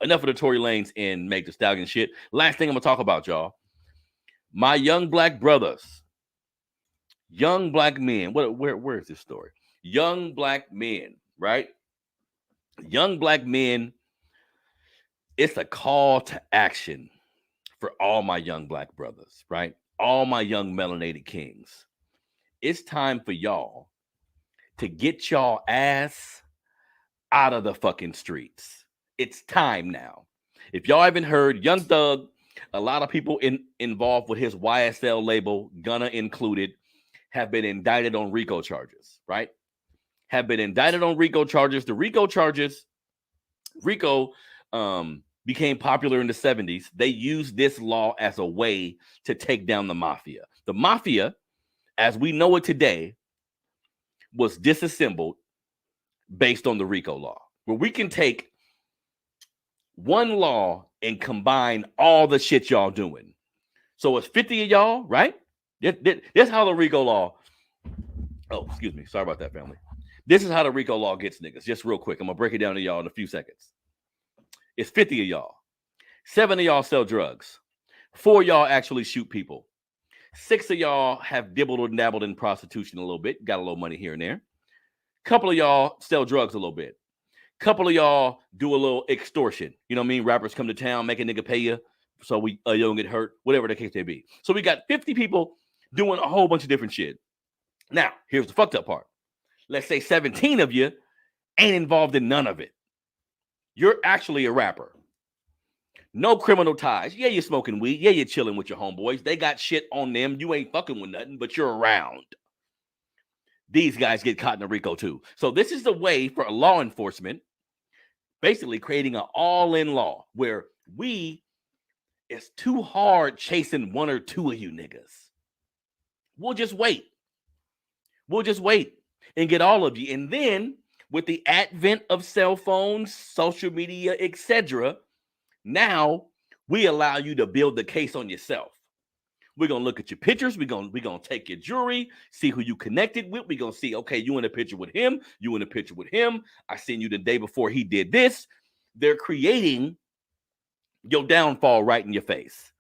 enough of the Tory Lanez and Meg Thee Stallion shit. Last thing I'm gonna talk about, y'all. My young black brothers, young black men. Where is this story? Young black men, right? Young black men. It's a call to action for all my young black brothers, right? All my young melanated kings. It's time for y'all to get y'all ass out of the fucking streets. It's time now. If y'all haven't heard, Young Thug, a lot of people involved with his YSL label, Gunna included, have been indicted on RICO charges, right? Have been indicted on RICO charges. The RICO charges, RICO became popular in the 70s. They used this law as a way to take down the mafia. The mafia, as we know it today, was disassembled based on the RICO law, where we can take one law and combine all the shit y'all doing. So it's 50 of y'all, right? That's how the RICO law. Oh, excuse me. Sorry about that, family. This is how the RICO law gets niggas. Just real quick. I'm going to break it down to y'all in a few seconds. It's 50 of y'all. 7 of y'all sell drugs. 4 of y'all actually shoot people. 6 of y'all have dibbled and dabbled in prostitution a little bit. Got a little money here and there. Couple of y'all sell drugs a little bit. Couple of y'all do a little extortion. You know what I mean? Rappers come to town, make a nigga pay you so you don't get hurt, whatever the case may be. So we got 50 people doing a whole bunch of different shit. Now, here's the fucked up part. Let's say 17 of you ain't involved in none of it. You're actually a rapper. No criminal ties. Yeah, you're smoking weed. Yeah, you're chilling with your homeboys. They got shit on them. You ain't fucking with nothing, but you're around. These guys get caught in a RICO too. So this is the way for law enforcement, basically creating an all-in law where it's too hard chasing 1 or 2 of you niggas. We'll just wait. We'll just wait and get all of you. And then with the advent of cell phones, social media, etc., now we allow you to build the case on yourself. We're going to look at your pictures. We're going to take your jewelry, see who you connected with. We're going to see, okay, you in a picture with him. You in a picture with him. I seen you the day before he did this. They're creating your downfall right in your face.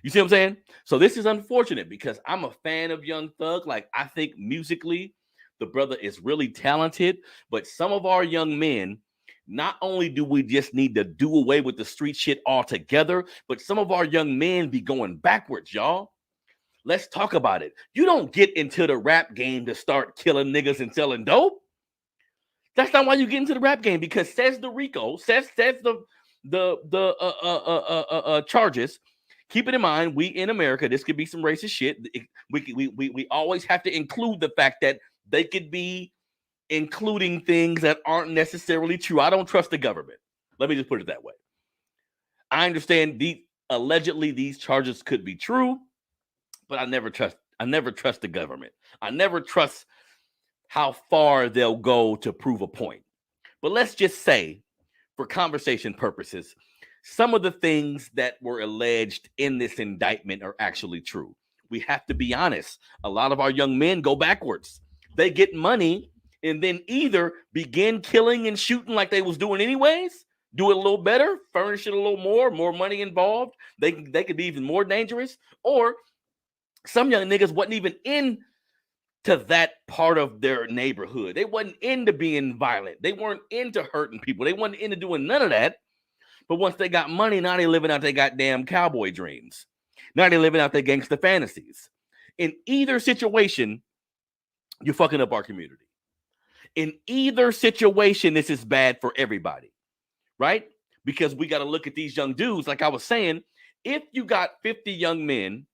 You see what I'm saying? So this is unfortunate because I'm a fan of Young Thug. Like, I think musically, the brother is really talented. But some of our young men, not only do we just need to do away with the street shit altogether, but some of our young men be going backwards, y'all. Let's talk about it. You don't get into the rap game to start killing niggas and selling dope. That's not why you get into the rap game, because says the RICO, says the charges. Keep it in mind, we in America, this could be some racist shit. We always have to include the fact that they could be including things that aren't necessarily true. I don't trust the government. Let me just put it that way. I understand allegedly these charges could be true, but I never trust the government. I never trust how far they'll go to prove a point. But let's just say, for conversation purposes, some of the things that were alleged in this indictment are actually true. We have to be honest. A lot of our young men go backwards. They get money and then either begin killing and shooting like they was doing anyways, do it a little better, furnish it a little more money involved. They could be even more dangerous. Or some young niggas wasn't even into that part of their neighborhood. They wasn't into being violent. They weren't into hurting people. They wasn't into doing none of that. But once they got money, now they living out their goddamn cowboy dreams. Now they living out their gangster fantasies. In either situation, you're fucking up our community. In either situation, this is bad for everybody, right? Because we got to look at these young dudes. Like I was saying, if you got 50 young men,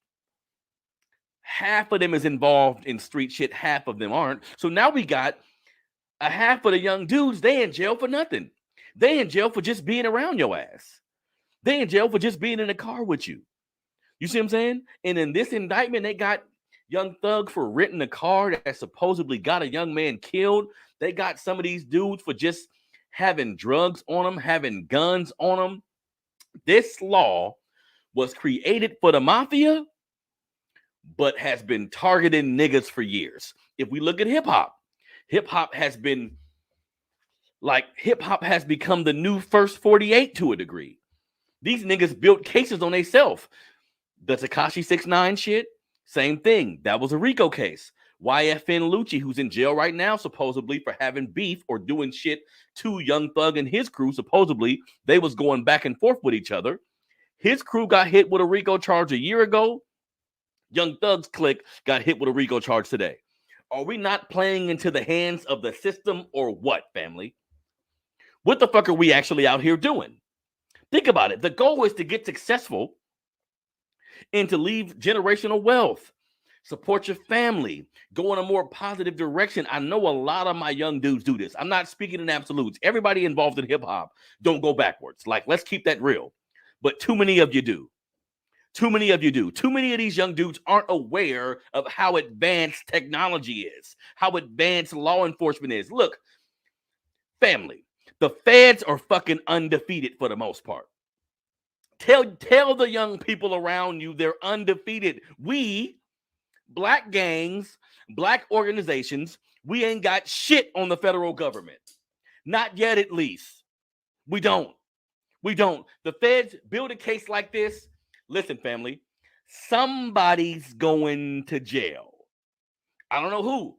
half of them is involved in street shit, half of them aren't. So now we got a half of the young dudes, they in jail for nothing. They in jail for just being around your ass. They in jail for just being in the car with you. You see what I'm saying? And in this indictment, they got Young Thug for renting a car that supposedly got a young man killed. They got some of these dudes for just having drugs on them, having guns on them. This law was created for the mafia, but has been targeting niggas for years. If we look at hip hop has been Like hip hop has become the new First 48 to a degree. These niggas built cases on themselves. The Tekashi 6ix9ine shit, same thing. That was a RICO case. YFN Lucci, who's in jail right now, supposedly for having beef or doing shit to Young Thug and his crew. Supposedly, they was going back and forth with each other. His crew got hit with a RICO charge a year ago. Young Thug's clique got hit with a RICO charge today. Are we not playing into the hands of the system or what, family? What the fuck are we actually out here doing? Think about it. The goal is to get successful and to leave generational wealth, support your family, go in a more positive direction. I know a lot of my young dudes do this. I'm not speaking in absolutes. Everybody involved in hip hop don't go backwards. Like, let's keep that real. But too many of you do. Too many of you do. Too many of these young dudes aren't aware of how advanced technology is, how advanced law enforcement is. Look, family, the feds are fucking undefeated for the most part. Tell the young people around you they're undefeated. We, black gangs, black organizations, we ain't got shit on the federal government. Not yet, at least. We don't. The feds build a case like this. Listen, family, somebody's going to jail. I don't know who.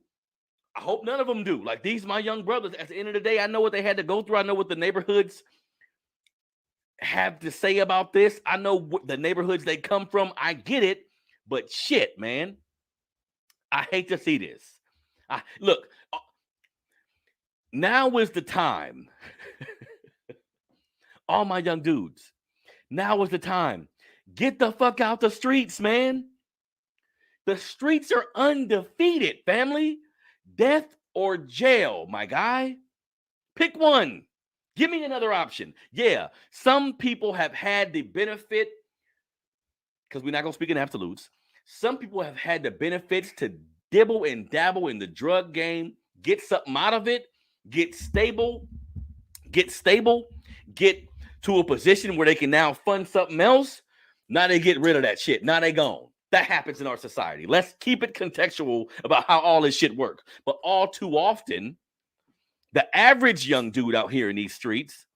I hope none of them do. Like, these my young brothers, at the end of the day, I know what they had to go through. I know what the neighborhoods have to say about this. I know what the neighborhoods they come from. I get it. But shit, man, I hate to see this. Look, now is the time. All my young dudes, now is the time. Get the fuck out the streets, man. The streets are undefeated, family. Death or jail, my guy. Pick one. Give me another option. Yeah, some people have had the benefit, because we're not going to speak in absolutes. Some people have had the benefits to dibble and dabble in the drug game, get something out of it, get stable, get to a position where they can now fund something else. Now they get rid of that shit. Now they gone. That happens in our society. Let's keep it contextual about how all this shit works. But all too often, the average young dude out here in these streets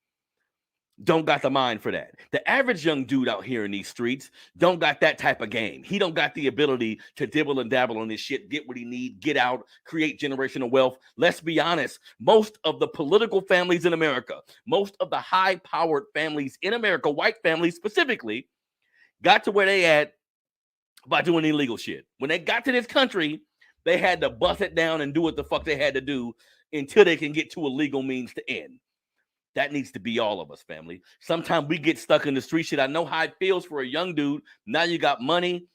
don't got the mind for that. The average young dude out here in these streets don't got that type of game. He don't got the ability to dibble and dabble on this shit, get what he need, get out, create generational wealth. Let's be honest. Most of the political families in America, most of the high-powered families in America, white families specifically, got to where they at by doing illegal shit. When they got to this country, they had to bust it down and do what the fuck they had to do until they can get to a legal means to end. That needs to be all of us, family. Sometimes we get stuck in the street shit. I know how it feels for a young dude. Now you got money.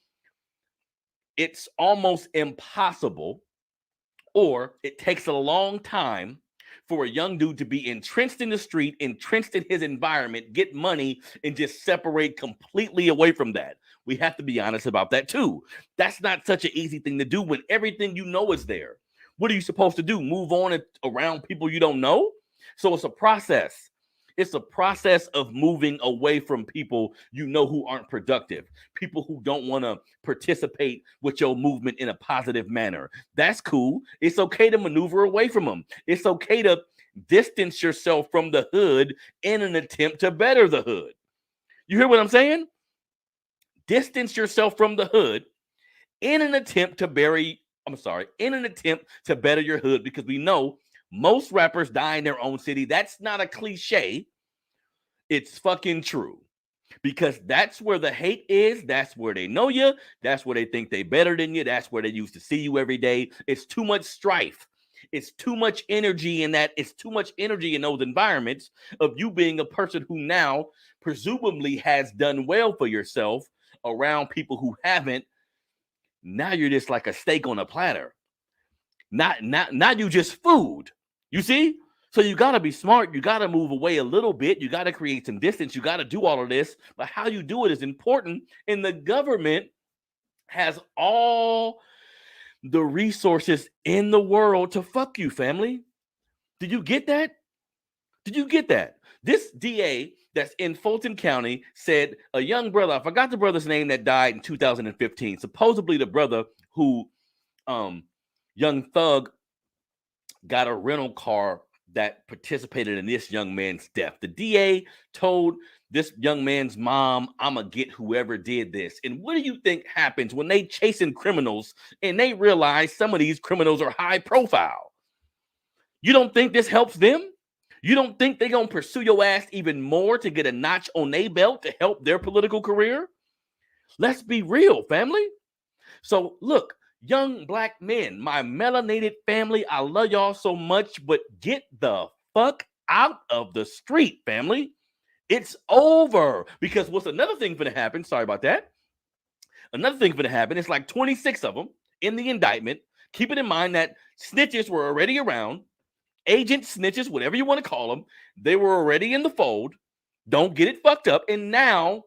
It's almost impossible, or it takes a long time for a young dude to be entrenched in the street, entrenched in his environment, get money, and just separate completely away from that. We have to be honest about that too. That's not such an easy thing to do when everything you know is there. What are you supposed to do? Move on around people you don't know? So it's a process. It's a process of moving away from people you know who aren't productive, people who don't want to participate with your movement in a positive manner. That's cool. It's okay to maneuver away from them. It's okay to distance yourself from the hood in an attempt to better the hood. You hear what I'm saying? Distance yourself from the hood in an attempt to better your hood, because we know most rappers die in their own city. That's not a cliche. It's fucking true. Because that's where the hate is. That's where they know you. That's where they think they better than you. That's where they used to see you every day. It's too much strife. It's too much energy in that. It's too much energy in those environments of you being a person who now presumably has done well for yourself around people who haven't. Now you're just like a steak on a platter. Not you just food. You see? So you got to be smart. You got to move away a little bit. You got to create some distance. You got to do all of this. But how you do it is important. And the government has all the resources in the world to fuck you, family. Did you get that? Did you get that? This DA that's in Fulton County said a young brother, I forgot the brother's name, that died in 2015. Supposedly the brother who Young Thug got a rental car that participated in this young man's death. The DA told this young man's mom, I'm going to get whoever did this. And what do you think happens when they chasing criminals and they realize some of these criminals are high profile? You don't think this helps them? You don't think they're going to pursue your ass even more to get a notch on their belt to help their political career? Let's be real, family. So look, young black men, my melanated family, I love y'all so much, but get the fuck out of the street, family. It's over. Because what's another thing going to happen? Sorry about that. Another thing going to happen. It's like 26 of them in the indictment. Keeping in mind that snitches were already around. Agents, snitches, whatever you want to call them. They were already in the fold. Don't get it fucked up. And now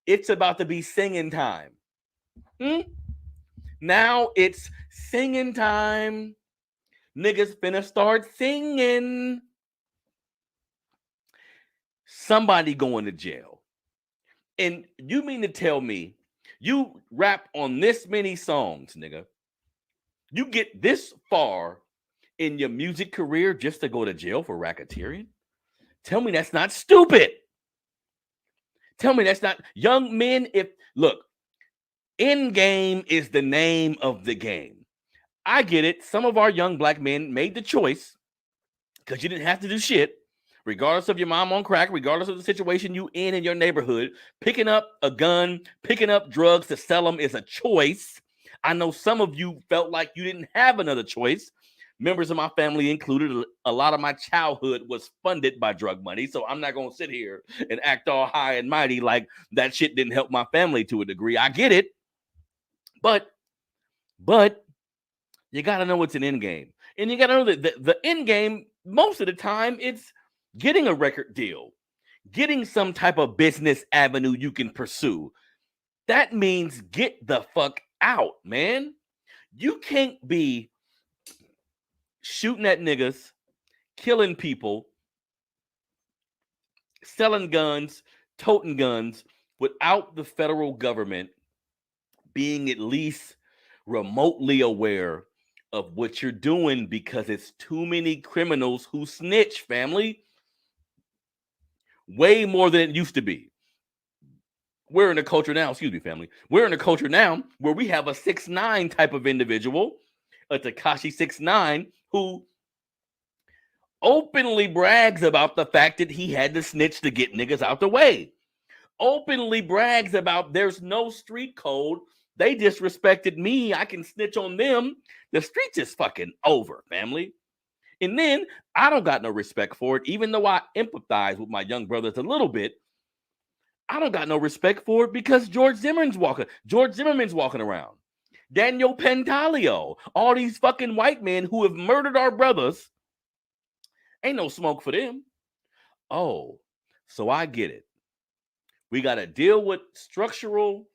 it's about to be singing time. Now it's singing time. Niggas finna start singing. Somebody going to jail. And you mean to tell me you rap on this many songs, nigga? You get this far in your music career just to go to jail for racketeering? Tell me that's not stupid. Tell me that's not young men. Look, end game is the name of the game. I get it. Some of our young black men made the choice because you didn't have to do shit, regardless of your mom on crack, regardless of the situation you in your neighborhood. Picking up a gun, picking up drugs to sell them is a choice. I know some of you felt like you didn't have another choice. Members of my family included. A lot of my childhood was funded by drug money, so I'm not going to sit here and act all high and mighty like that shit didn't help my family to a degree. I get it, but you got to know it's an end game. And you got to know that the end game, most of the time, it's getting a record deal, getting some type of business avenue you can pursue. That means get the fuck out, man. You can't be shooting at niggas, killing people, selling guns, toting guns without the federal government being at least remotely aware of what you're doing, because it's too many criminals who snitch, family. Way more than it used to be. We're in a culture now, family. We're in a culture now where we have a 6ix9ine type of individual, a Tekashi 6ix9ine, who openly brags about the fact that he had to snitch to get niggas out the way. Openly brags about there's no street code. They disrespected me. I can snitch on them. The streets is fucking over, family. And then I don't got no respect for it, even though I empathize with my young brothers a little bit. I don't got no respect for it because George Zimmerman's walking around. Daniel Pentalio, all these fucking white men who have murdered our brothers. Ain't no smoke for them. Oh, so I get it. We got to deal with structural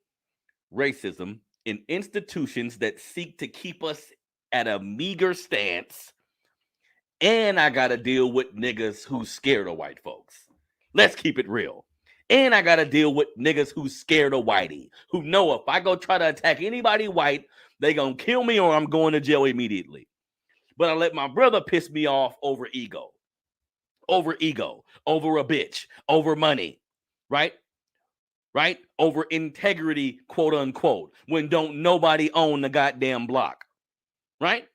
racism in institutions that seek to keep us at a meager stance. And I got to deal with niggas who's scared of white folks. Let's keep it real. And I got to deal with niggas who's scared of whitey, who know if I go try to attack anybody white, they going to kill me or I'm going to jail immediately. But I let my brother piss me off over ego, over a bitch, over money, right? Right? Over integrity, quote unquote, when don't nobody own the goddamn block, right?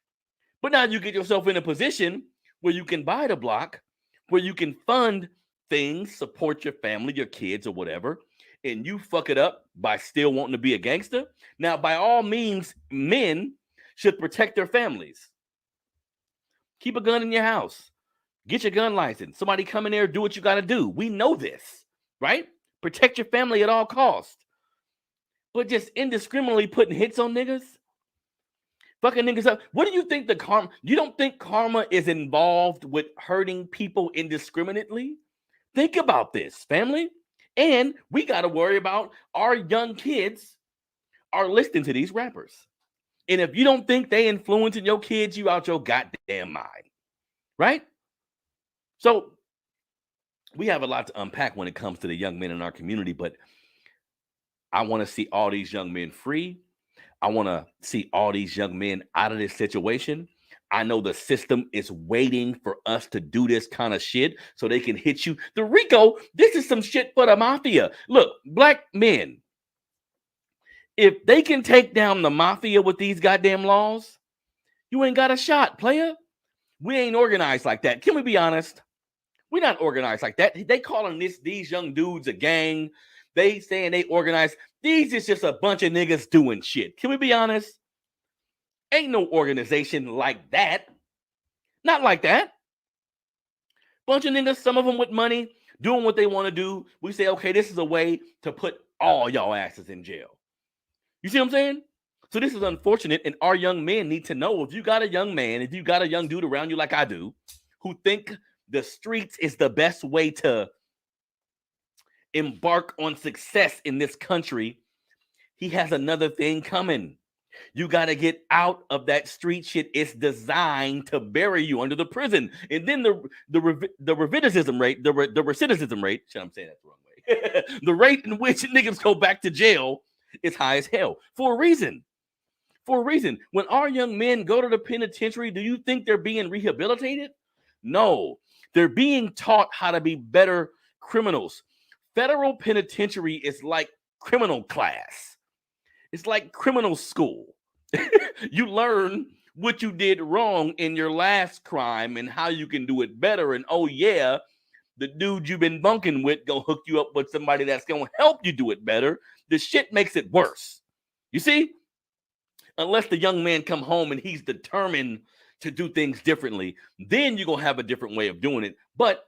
But now you get yourself in a position where you can buy the block, where you can fund things, support your family, your kids, or whatever, and you fuck it up by still wanting to be a gangster. Now, by all means, men should protect their families. Keep a gun in your house. Get your gun license. Somebody come in there, do what you got to do. We know this, right? Protect your family at all costs. But just indiscriminately putting hits on niggas, fucking niggas up. What do you think you don't think karma is involved with hurting people indiscriminately? Think about this, family. And we got to worry about our young kids are listening to these rappers. And if you don't think they influencing your kids, you out your goddamn mind, right? So we have a lot to unpack when it comes to the young men in our community, but I want to see all these young men free. I want to see all these young men out of this situation. I know the system is waiting for us to do this kind of shit so they can hit you. The RICO, this is some shit for the mafia. Look, black men, if they can take down the mafia with these goddamn laws, you ain't got a shot, player. We ain't organized like that. Can we be honest? We're not organized like that. They calling these young dudes a gang. They saying they organized. These is just a bunch of niggas doing shit. Can we be honest? Ain't no organization like that. Not like that. Bunch of niggas, some of them with money, doing what they want to do. We say, okay, this is a way to put all y'all asses in jail. You see what I'm saying? So this is unfortunate, and our young men need to know, if you got a young man, if you got a young dude around you like I do, who think the streets is the best way to embark on success in this country, he has another thing coming. You got to get out of that street shit. It's designed to bury you under the prison. And then the recidivism rate, the recidivism rate, I'm saying that the wrong way. The rate in which niggas go back to jail is high as hell for a reason. For a reason. When our young men go to the penitentiary, do you think they're being rehabilitated? No. They're being taught how to be better criminals. Federal penitentiary is like criminal class. It's like criminal school. You learn what you did wrong in your last crime and how you can do it better. And oh yeah, the dude you've been bunking with gonna hook you up with somebody that's gonna help you do it better. The shit makes it worse. You see? Unless the young man come home and he's determined to do things differently, then you're gonna have a different way of doing it. But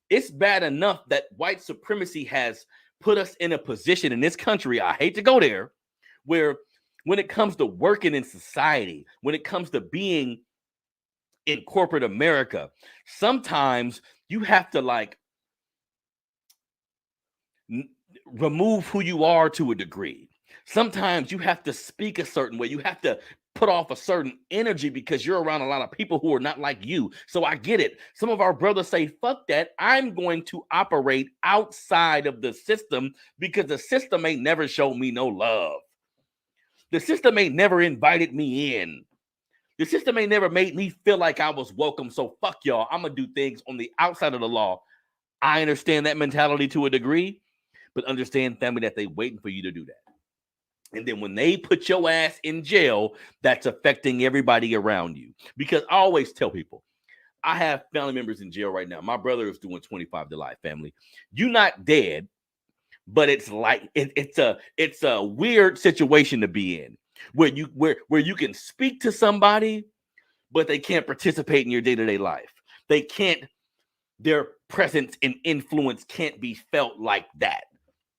it's bad enough that white supremacy has put us in a position in this country, I hate to go there, where when it comes to working in society, when it comes to being in corporate America, sometimes you have to remove who you are to a degree. Sometimes you have to speak a certain way. You have to put off a certain energy because you're around a lot of people who are not like you. So I get it. Some of our brothers say, fuck that. I'm going to operate outside of the system because the system ain't never showed me no love. The system ain't never invited me in. The system ain't never made me feel like I was welcome. So fuck y'all. I'm going to do things on the outside of the law. I understand that mentality to a degree, but understand, family, that they waiting for you to do that. And then when they put your ass in jail, that's affecting everybody around you. Because I always tell people, I have family members in jail right now. My brother is doing 25 to life, family. You're not dead, but it's like it's a weird situation to be in where you can speak to somebody, but they can't participate in your day-to-day life. They can't, their presence and influence can't be felt like that.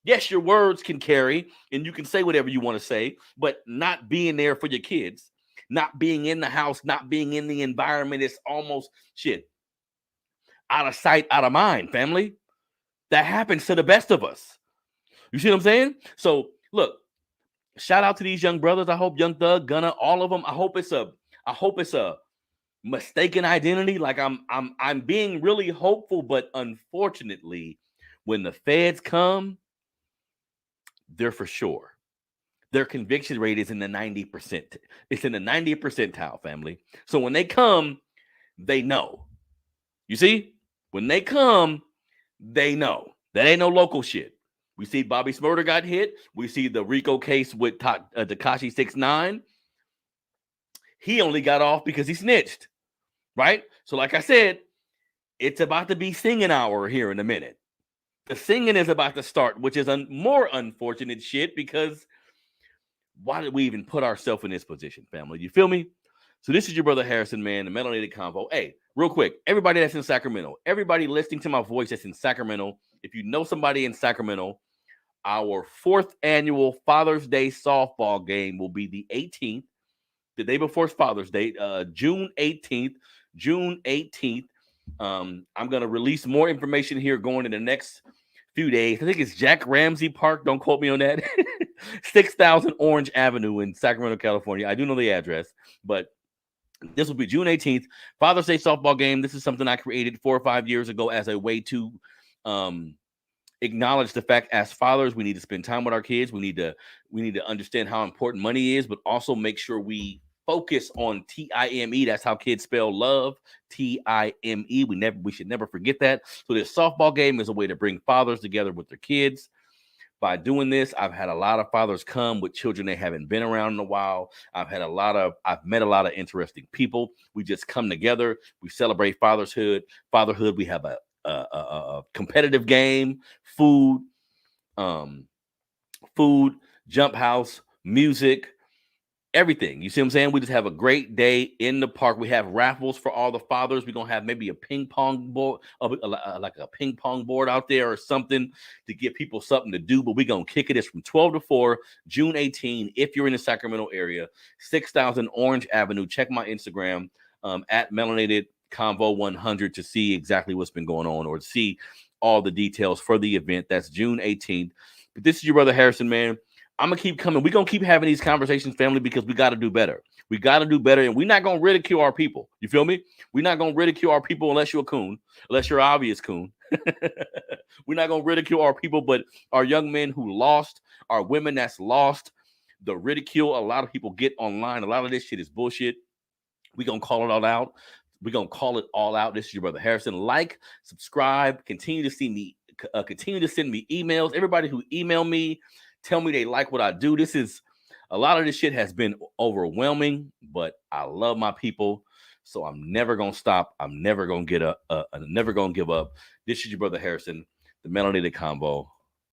Yes, your words can carry and you can say whatever you want to say, but not being there for your kids, not being in the house, not being in the environment, it's almost shit. Out of sight, out of mind, family. That happens to the best of us. You see what I'm saying? So look, shout out to these young brothers. I hope Young Thug, Gunna, all of them. I hope it's a mistaken identity. Like I'm being really hopeful, but unfortunately, when the feds come, they're for sure. Their conviction rate is in the 90%. It's in the 90th percentile, family. So when they come, they know. You see? When they come, they know. That ain't no local shit. We see Bobby Smurder got hit. We see the RICO case with Tekashi 6ix9ine. He only got off because he snitched, right? So like I said, it's about to be singing hour here in a minute. The singing is about to start, which is more unfortunate shit because why did we even put ourselves in this position, family? You feel me? So this is your brother Harrison, man, the Melanated Convo. Hey, real quick, everybody that's in Sacramento, everybody listening to my voice that's in Sacramento, if you know somebody in Sacramento, our 4th annual Father's Day softball game will be the 18th, the day before Father's Day, June 18th. I'm going to release more information here going in the next few days. I think it's Jack Ramsey Park. Don't quote me on that. 6000 Orange Avenue in Sacramento, California. I do know the address, but this will be June 18th. Father's Day softball game. This is something I created 4 or 5 years ago as a way to acknowledge the fact as fathers, we need to spend time with our kids. We need to understand how important money is, but also make sure we focus on TIME. That's how kids spell love. TIME. We should never forget that. So this softball game is a way to bring fathers together with their kids. By doing this, I've had a lot of fathers come with children they haven't been around in a while. I've met a lot of interesting people. We just come together. We celebrate fatherhood. We have a competitive game, food, jump house, music, everything. You see what I'm saying? We just have a great day in the park. We have raffles for all the fathers. We're gonna have maybe a ping pong board, like a ping pong board out there or something to give people something to do. But we're gonna kick it. It's from 12 to 4, June 18. If you're in the Sacramento area, 6000 Orange Avenue. Check my Instagram at melanatedconvo100 to see exactly what's been going on or to see all the details for the event. That's June 18th. But this is your brother Harrison, man. I'm going to keep coming. We're going to keep having these conversations, family, because we got to do better. We got to do better, and we're not going to ridicule our people. You feel me? We're not going to ridicule our people unless you're a coon, unless you're an obvious coon. We're not going to ridicule our people, but our young men who lost, our women that's lost, the ridicule a lot of people get online, a lot of this shit is bullshit. We're going to call it all out. We're going to call it all out. This is your brother Harrison. Like, subscribe, continue to send me emails. Everybody who email me, tell me they like what I do. A lot of this shit has been overwhelming, but I love my people, so I'm never going to stop. I'm never going to get up. I'm never going to give up. This is your brother Harrison, the Melanated Convo.